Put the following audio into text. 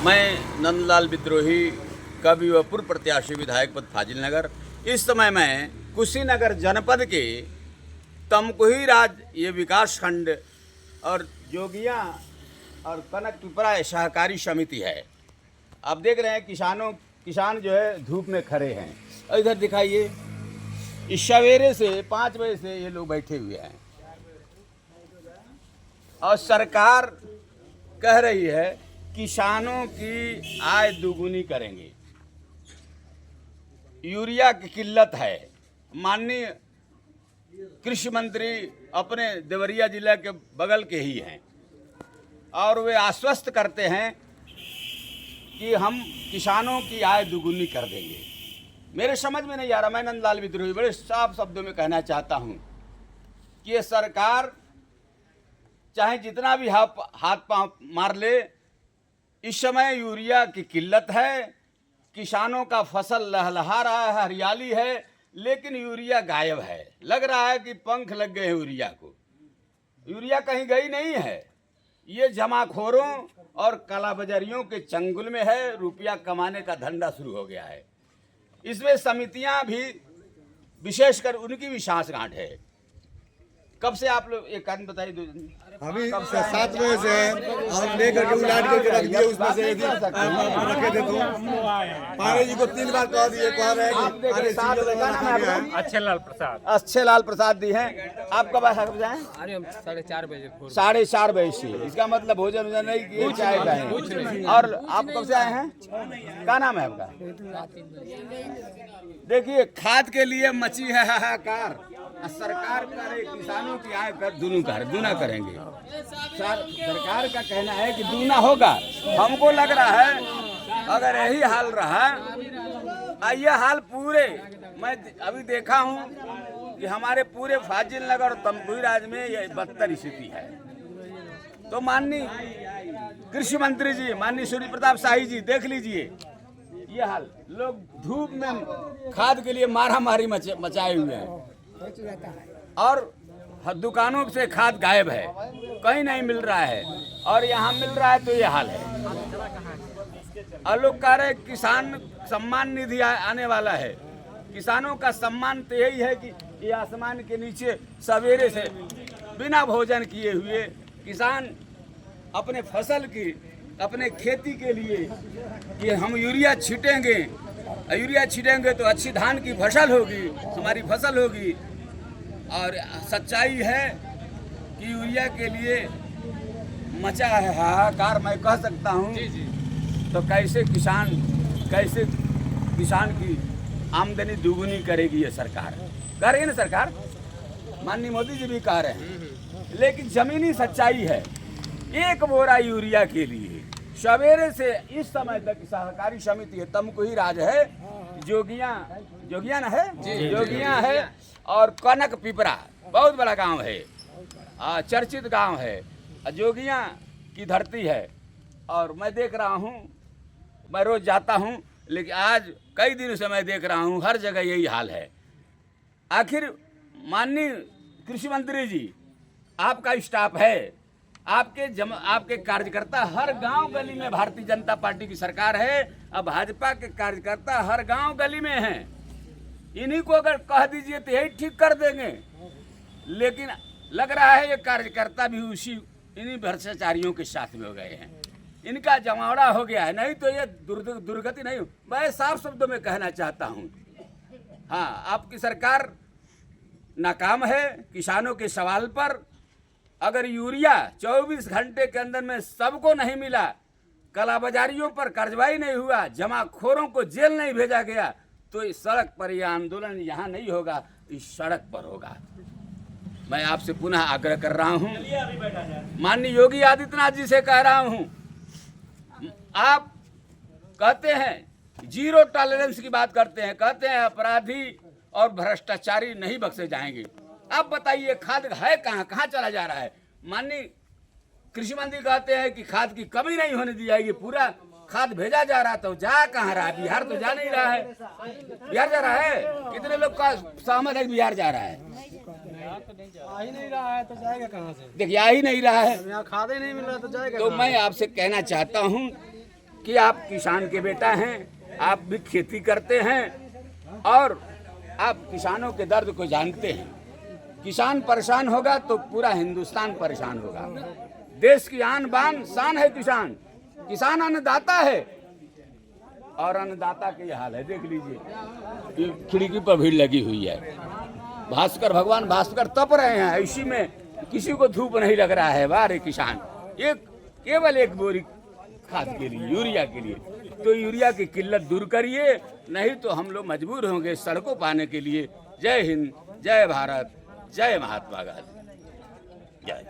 मैं नंदलाल विद्रोही कवि व पूर्व प्रत्याशी विधायक पद फाजिल नगर। इस समय मैं कुशीनगर जनपद के तमकुही राज ये विकास खंड और जोगिया और कनक पिपरा सहकारी समिति है। आप देख रहे हैं किसान जो है धूप में खड़े हैं। और इधर दिखाइए, इस सवेरे से 5 बजे से ये लोग बैठे हुए हैं और सरकार कह रही है किसानों की आय दुगुनी करेंगे। यूरिया की किल्लत है। माननीय कृषि मंत्री अपने देवरिया जिला के बगल के ही हैं और वे आश्वस्त करते हैं कि हम किसानों की आय दुगुनी कर देंगे। मेरे समझ में नहीं आ रहा। मैं नंदलाल विद्रोही बड़े साफ शब्दों में कहना चाहता हूं कि ये सरकार चाहे जितना भी हाथ पांव मार ले, इस समय यूरिया की किल्लत है। किसानों का फसल लहलहा रहा है, हरियाली है, लेकिन यूरिया गायब है। लग रहा है कि पंख लग गए हैं यूरिया को। यूरिया कहीं गई नहीं है। ये जमाखोरों और कालाबाजारियों के चंगुल में है। रुपया कमाने का धंधा शुरू हो गया है। इसमें समितियां भी विशेषकर उनकी भी सांठगांठ है। कब से आप लोग एक कारण बताइए? अभी 7 बजे से और लेकर के उलाट करके रख दिए। उसमें से रखे थे तो पारे जी को 3 बार कह दिए, कह रहे हैं अच्छे लाल प्रसाद दी हैं। आप कब जाए? अरे हम 4:30 बजे। 4:30 बजे से। इसका मतलब भोजन नहीं किए, चाय खाए। और आप कब से आए हैं? क्या नाम है आपका? देखिए, खाद के लिए मची है हाहाकार। सरकार करे किसानों की आय कर दूना करेंगे। सरकार का कहना है कि दूना होगा। हमको लग रहा है अगर यही हाल रहा, ये हाल पूरे मैं अभी देखा हूं कि हमारे पूरे फाजिल नगर और तमकुही राज में ये बदतर स्थिति है। तो माननीय कृषि मंत्री जी, माननीय सूर्य प्रताप शाही जी, देख लीजिए ये हाल। लोग धूप में खाद के लिए मारामारी मचाए हुए हैं और दुकानों से खाद गायब है, कहीं नहीं मिल रहा है। और यहाँ मिल रहा है तो ये हाल है। और लोग कह रहे किसान सम्मान निधि आने वाला है। किसानों का सम्मान तो यही है कि ये आसमान के नीचे सवेरे से बिना भोजन किए हुए किसान अपने फसल की, अपने खेती के लिए कि हम यूरिया छीटेंगे, यूरिया छीटेंगे तो अच्छी धान की फसल होगी, हमारी फसल होगी। और सच्चाई है कि यूरिया के लिए मचा है हाहाकार, मैं कह सकता हूँ। तो कैसे किसान की आमदनी दुगुनी करेगी ये सरकार? कह रही है ना सरकार, माननीय मोदी जी भी कह रहे हैं। लेकिन जमीनी सच्चाई है, 1 बोरा यूरिया के लिए सवेरे से इस समय तक सहकारी समिति है, तमकुही राज है, जोगिया ना है, जोगिया है और कनक पिपरा बहुत बड़ा गांव है, चर्चित गांव है, जोगिया की धरती है। और मैं देख रहा हूं, मैं रोज जाता हूं, लेकिन आज कई दिनों से मैं देख रहा हूं हर जगह यही हाल है। आखिर माननीय कृषि मंत्री जी, आपका स्टाफ है, आपके कार्यकर्ता हर गांव गली में, भारतीय जनता पार्टी की सरकार है, अब भाजपा के कार्यकर्ता हर गांव गली में हैं। इन्हीं को अगर कह दीजिए तो यही ठीक कर देंगे। लेकिन लग रहा है ये कार्यकर्ता भी इन्हीं भ्रष्टाचारियों के साथ में हो गए हैं। इनका जमावड़ा हो गया है, नहीं तो ये दुर्गति नहीं। मैं साफ शब्दों में कहना चाहता हूँ, हाँ, आपकी सरकार नाकाम है किसानों के सवाल पर। अगर यूरिया 24 घंटे के अंदर में सबको नहीं मिला, कालाबाजारियों पर कार्रवाई नहीं हुआ, जमाखोरों को जेल नहीं भेजा गया, तो इस सड़क पर यह आंदोलन यहाँ नहीं होगा, इस सड़क पर होगा। मैं आपसे पुनः आग्रह कर रहा हूँ, माननीय योगी आदित्यनाथ जी से कह रहा हूँ, आप कहते हैं 0 टॉलरेंस की बात करते हैं, कहते हैं अपराधी और भ्रष्टाचारी नहीं बख्शे जाएंगे। अब बताइए खाद है कहाँ चला जा रहा है? माननीय कृषि मंत्री कहते हैं कि खाद की कमी नहीं होने दी जाएगी, पूरा खाद भेजा जा रहा, तो जा कहाँ रहा है? बिहार तो जा नहीं रहा है। बिहार जा रहा है? कितने लोग का सहमत है बिहार जा रहा है? आ ही नहीं रहा है तो जाएगा कहाँ से? देखिए, आ ही नहीं रहा है, यहाँ खाद ही नहीं मिल रहा तो जाएगा। तो मैं आपसे कहना चाहता हूँ कि आप किसान के बेटा हैं, आप भी खेती करते हैं और आप किसानों के दर्द को जानते हैं। किसान परेशान होगा तो पूरा हिंदुस्तान परेशान होगा। देश की आन बान शान है किसान। किसान अन्नदाता है और अन्नदाता के ये हाल है, देख लीजिए खिड़की पर भीड़ लगी हुई है। भास्कर भगवान भास्कर तप रहे हैं, इसी में किसी को धूप नहीं लग रहा है। वाह रे किसान, एक केवल एक बोरी खाद के लिए, यूरिया के लिए। तो यूरिया की किल्लत दूर करिए, नहीं तो हम लोग मजबूर होंगे सड़कों पाने के लिए। जय हिंद, जय भारत, जय महात्मा गांधी, जय।